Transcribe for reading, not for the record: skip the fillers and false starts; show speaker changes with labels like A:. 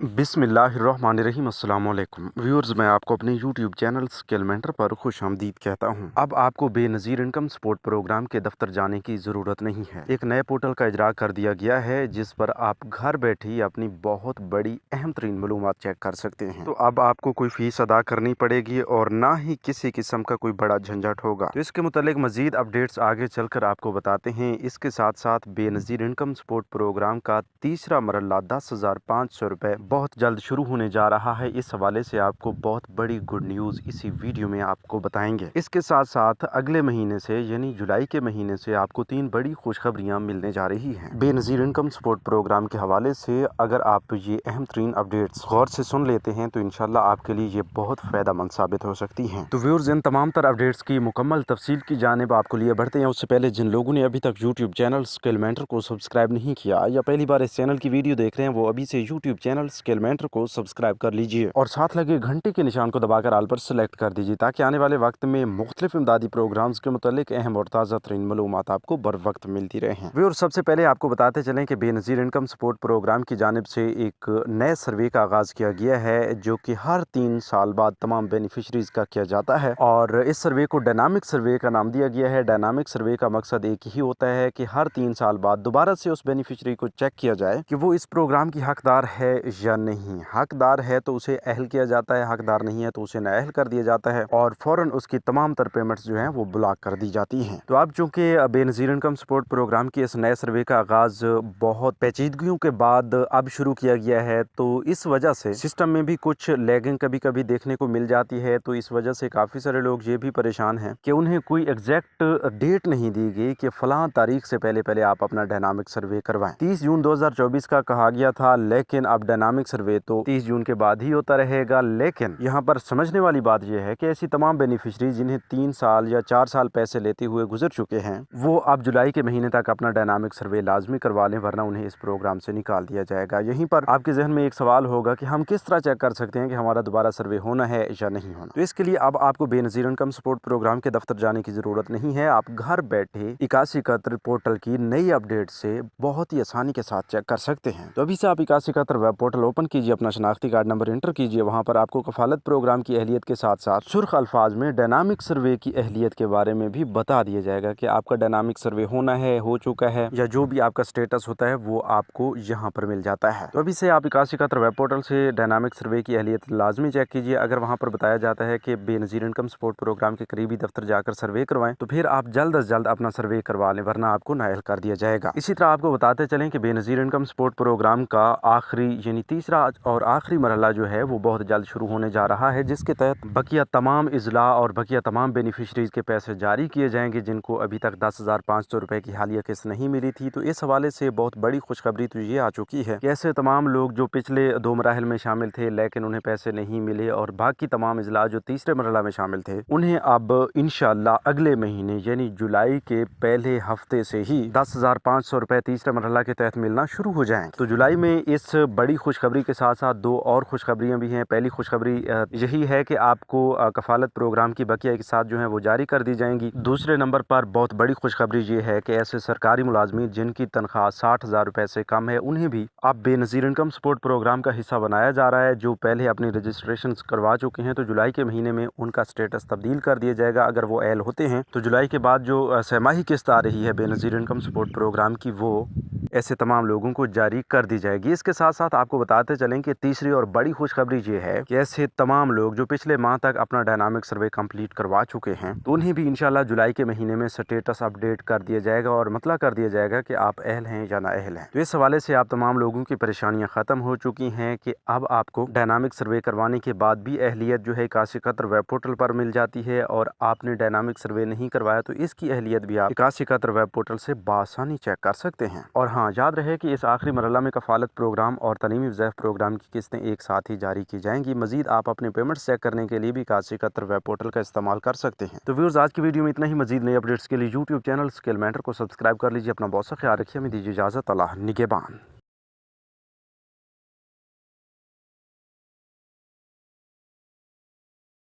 A: बिस्मिल्लाहिर्रहमानिर्रहीम अस्सलाम वालेकुम व्यूअर्स, मैं आपको अपने यूट्यूब चैनल स्किल मेंटर पर खुश आमदीद कहता हूं। अब आपको बेनज़ीर इनकम सपोर्ट प्रोग्राम के दफ्तर जाने की ज़रूरत नहीं है। एक नए पोर्टल का इजरा कर दिया गया है जिस पर आप घर बैठे ही अपनी बहुत बड़ी अहम तरीन मालूमात चेक कर सकते हैं। तो अब आपको कोई फ़ीस अदा करनी पड़ेगी और ना ही किसी किस्म का कोई बड़ा झंझट होगा। तो इसके मुतालिक मज़ीद अपडेट्स आगे चलकर आपको बताते हैं। इसके साथ साथ बेनज़ीर इनकम सपोर्ट प्रोग्राम का तीसरा मरला 10,500 रुपये बहुत जल्द शुरू होने जा रहा है। इस हवाले से आपको बहुत बड़ी गुड न्यूज़ इसी वीडियो में आपको बताएंगे। इसके साथ साथ अगले महीने से यानी जुलाई के महीने से आपको 3 बड़ी खुशखबरियां मिलने जा रही हैं बेनज़ीर इनकम सपोर्ट प्रोग्राम के हवाले से। अगर आप ये अहम तरीन अपडेट्स गौर से सुन लेते हैं तो इंशाल्लाह आपके लिए ये बहुत फ़ायदेमंद साबित हो सकती हैं। तो व्यूअर्स, इन तमाम तर अपडेट्स की मुकम्मल तफसील की जानिब आपको लिए बढ़ते हैं। उससे पहले जिन लोगों ने अभी तक यूट्यूब चैनल स्किल मेंटर को सब्सक्राइब नहीं किया या पहली बार इस चैनल की वीडियो देख रहे हैं, वो अभी से यूट्यूब चैनल स्किल मेंटर को सब्सक्राइब कर लीजिए और साथ लगे घंटे के निशान को दबाकर आल पर सेलेक्ट कर दीजिए ताकि आने वाले वक्त में मुख्तलिफ इमदादी प्रोग्राम्स के मुतालिक अहम और ताज़ा तरीन मालूमात आपको बर वक्त मिलती रहे। और सबसे पहले आपको बताते चलें कि बेनज़ीर इनकम सपोर्ट प्रोग्राम की जानिब से एक नए सर्वे का आगाज़ किया गया है जो कि हर 3 साल बाद तमाम बेनिफिशरीज का किया जाता है और इस सर्वे को डायनामिक सर्वे का नाम दिया गया है। डायनामिक सर्वे का मकसद एक ही होता है कि हर 3 साल बाद दोबारा से उस बेनिफिशरी को चेक किया जाए कि वो इस प्रोग्राम की हकदार है या नहीं। हकदार है तो उसे अहल किया जाता है, हकदार नहीं है तो उसे नाअहल कर दिया जाता है और फौरन उसकी तमाम तर पेमेंट्स जो हैं वो ब्लॉक कर दी जाती हैं। तो अब चूंकि बेनज़ीर इनकम सपोर्ट प्रोग्राम के इस नए सर्वे का आगाज बहुत पेचीदगियों के बाद अब शुरू किया गया है, तो इस वजह से सिस्टम में भी कुछ लैगिंग कभी कभी देखने को मिल जाती है। तो इस वजह से काफ़ी सारे लोग ये भी परेशान हैं कि उन्हें कोई एग्जैक्ट डेट नहीं दी गई कि फलां तारीख से पहले पहले आप अपना डायनामिक सर्वे करवाएं। 30 जून 2024 का कहा गया था, लेकिन अब डायनामिक सर्वे तो 30 जून के बाद ही होता रहेगा। लेकिन यहाँ पर समझने वाली बात यह है कि ऐसी तमाम बेनिफिशरी जिन्हें 3 साल या 4 साल पैसे लेते हुए गुजर चुके हैं, वो अब जुलाई के महीने तक अपना डायनामिक सर्वे लाजमी करवा लें, वरना उन्हें इस प्रोग्राम से निकाल दिया जाएगा। यहीं पर आपके जहन में एक सवाल होगा कि हम किस तरह चेक कर सकते हैं कि हमारा दोबारा सर्वे होना है या नहीं होना। तो इसके लिए अब आपको बेनज़ीर इनकम सपोर्ट प्रोग्राम के दफ्तर जाने की जरूरत नहीं है। आप घर बैठे 8171 पोर्टल की नई अपडेट से बहुत ही आसानी के साथ चेक कर सकते हैं। तो अभी से आप 8171 वेब पोर्टल ओपन कीजिए, अपना शनाख्ती कार्ड नंबर इंटर कीजिए। वहां पर आपको कफालत प्रोग्राम की अहलियत के साथ साथ सुर्ख अल्फाज में डायनामिक सर्वे की अहलियत के बारे में भी बता दिया जाएगा कि आपका डायनामिक सर्वे होना है, हो चुका है, या जो भी आपका स्टेटस होता है वो आपको यहाँ पर मिल जाता है। तो अभी से आप 8171 वेब पोर्टल से डायनामिक सर्वे की अहलियत लाजमी चेक कीजिए। अगर वहाँ पर बताया जाता है कि बेनज़ीर इनकम सपोर्ट प्रोग्राम के करीबी दफ्तर जाकर सर्वे करवाएं, तो फिर आप जल्द अज जल्द अपना सर्वे करवा लें, वरना आपको नाअहल कर दिया जाएगा। इसी तरह आपको बताते चलें कि बेनज़ीर इनकम सपोर्ट प्रोग्राम का आखिरी यानी तीसरा और आखिरी मरहला जो है वो बहुत जल्द शुरू होने जा रहा है, जिसके तहत बकिया तमाम इजला और बकिया तमाम बेनिफिशरीज के पैसे जारी किए जाएंगे जिनको अभी तक 10,500 रुपए की हालिया किस्त नहीं मिली थी। तो इस हवाले से बहुत बड़ी खुशखबरी तो ये आ चुकी है कि ऐसे तमाम लोग जो पिछले 2 मराहल में शामिल थे लेकिन उन्हें पैसे नहीं मिले और बाकी तमाम इजला जो तीसरे मरहला में शामिल थे, उन्हें अब इंशाल्लाह अगले महीने यानी जुलाई के पहले हफ्ते से ही 10,500 रुपए तीसरे मरहला के तहत मिलना शुरू हो जाएंगे। तो जुलाई में इस बड़ी खुशखबरी के साथ साथ 2 और खुशखबरियां भी हैं। पहली खुशखबरी यही है कि आपको कफालत प्रोग्राम की बकिया के साथ जो है वो जारी कर दी जाएंगी। दूसरे नंबर पर बहुत बड़ी खुशखबरी ये है कि ऐसे सरकारी मुलाजमीन जिनकी तनख्वाह 60,000 रुपए से कम है, उन्हें भी अब बेनज़ीर इनकम सपोर्ट प्रोग्राम का हिस्सा बनाया जा रहा है। जो पहले अपनी रजिस्ट्रेशन करवा चुके हैं तो जुलाई के महीने में उनका स्टेटस तब्दील कर दिया जाएगा। अगर वो एल होते हैं तो जुलाई के बाद जो सहमाही किस्त आ रही है बेनज़ीर इनकम सपोर्ट प्रोग्राम की, वो ऐसे तमाम लोगों को जारी कर दी जाएगी। इसके साथ साथ आपको बताते चलें कि तीसरी और बड़ी खुशखबरी ये है कि ऐसे तमाम लोग जो पिछले माह तक अपना डायनामिक सर्वे कंप्लीट करवा चुके हैं, तो उन्हें भी इंशाल्लाह जुलाई के महीने में स्टेटस अपडेट कर दिया जाएगा और मतलब कर दिया जाएगा कि आप अहल हैं या ना अहल हैं। तो इस हवाले से आप तमाम लोगों की परेशानियां खत्म हो चुकी हैं कि अब आपको डायनामिक सर्वे करवाने के बाद भी अहलियत जो है 8171 वेब पोर्टल पर मिल जाती है और आपने डायनामिक सर्वे नहीं करवाया तो इसकी अहलियत भी आप 8171 वेब पोर्टल से बासानी चेक कर सकते हैं। और हाँ, याद रहे कि इस आखिरी मरहला में कफालत प्रोग्राम और तलीमी वज़ैफ़ प्रोग्राम की किस्तें एक साथ ही जारी की जाएंगी। मजीद आप अपने पेमेंट्स चेक करने के लिए भी 8171 वेब पोर्टल का इस्तेमाल कर सकते हैं। तो व्यूअर्स, आज की वीडियो में इतना ही। मजीद नई अपडेट्स के लिए यूट्यूब चैनल स्किल मेंटर को सब्सक्राइब कर लीजिए। अपना बहुत सा ख्याल रखिए। हमें दीजिए इजाज़त। अल्लाह निगहबान।